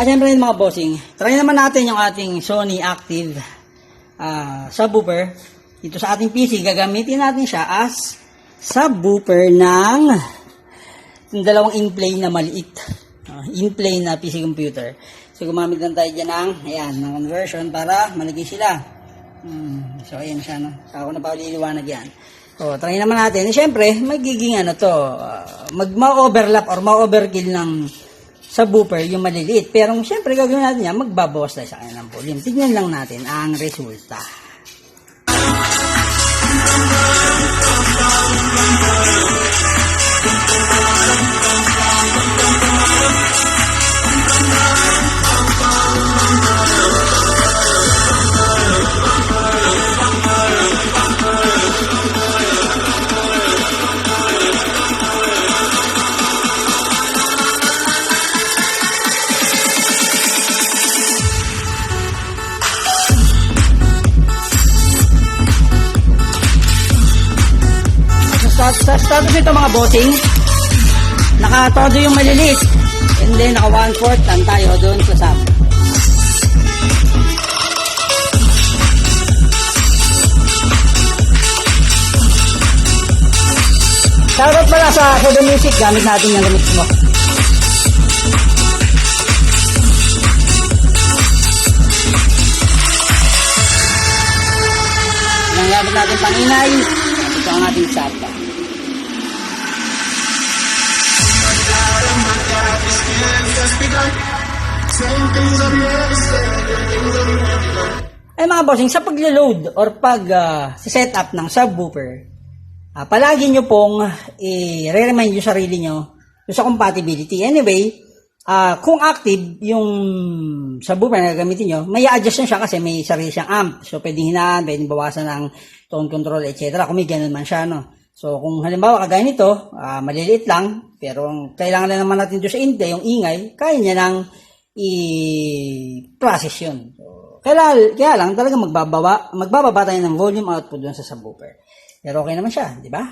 Siyempre mga bossing, try naman natin yung ating Sony Active subwoofer. Dito sa ating PC, gagamitin natin siya as subwoofer ng dalawang in-plane na maliit. In-plane na PC computer. So gumamit lang tayo dyan ng conversion para malagay sila. So ayan siya, no? So ako na pa uliliwanag yan. So try naman natin. Siyempre, magiging ma-overlap or ma-overkill ng subwoofer yung maliliit. Pero siyempre gagawin natin yan, magbabawas tayo sa kanya ng volume. Tignan lang natin ang resulta. Sa status nito mga bossing, naka-todo yung maliliit, and then naka 1/4 lang tayo doon sa sub. Shoutout pala sa the music, gamit natin yung remix mo. Yung gamit natin panginay, ito ang ating sub. Ay mga bossing, sa pag-load or pag-setup ng subwoofer, palagi nyo pong i-remind yung sarili nyo sa compatibility. Anyway, kung active yung subwoofer na gagamitin nyo, may adjust siya kasi may sarili siyang amp. So pwedeng hinaan, pwedeng bawasan ng tone control, etc. Kung may ganun man siya, no? So, kung halimbawa kagaya nito, maliliit lang, pero kailangan na naman natin doon sa yung ingay, kaya niya nang i-process yun. So, kaya lang talaga magbababa tayo ng volume output doon sa subwoofer. Pero okay naman siya, di ba?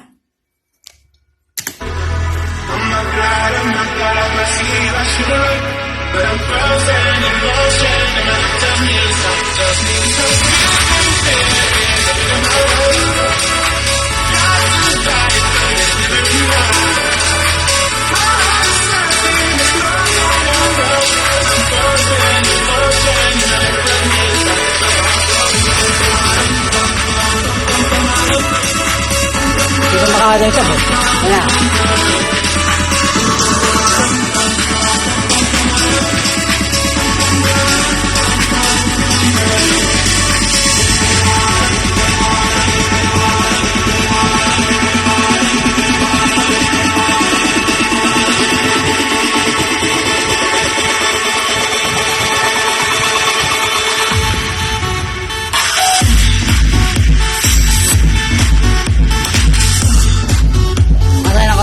Dito makakagay siya po. Ayan.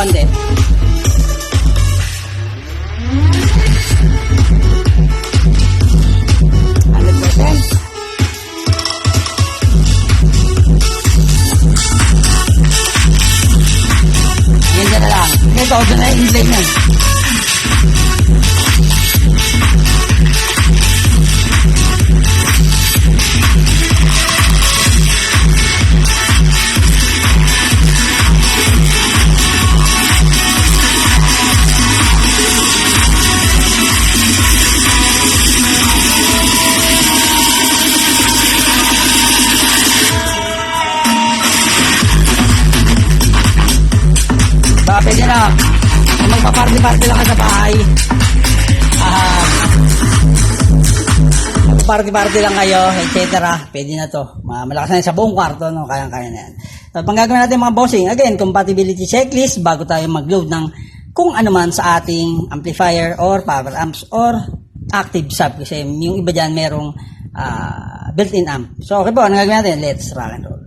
Konti. Yan na lang. Ito, doon na in-play na. Pwede na, kung magpa-party-party lang ka sa bahay, magpa-party-party lang kayo, etc. Pwede na to. Malakas na yun sa buong kwarto, no? Kayang-kaya na yan. So, pang gagawin natin mga bossing, again, compatibility checklist bago tayo mag-load ng kung ano man sa ating amplifier or power amps or active sub. Kasi yung iba dyan merong built-in amp. So, okay po, ano gagawin natin? Let's rock and roll.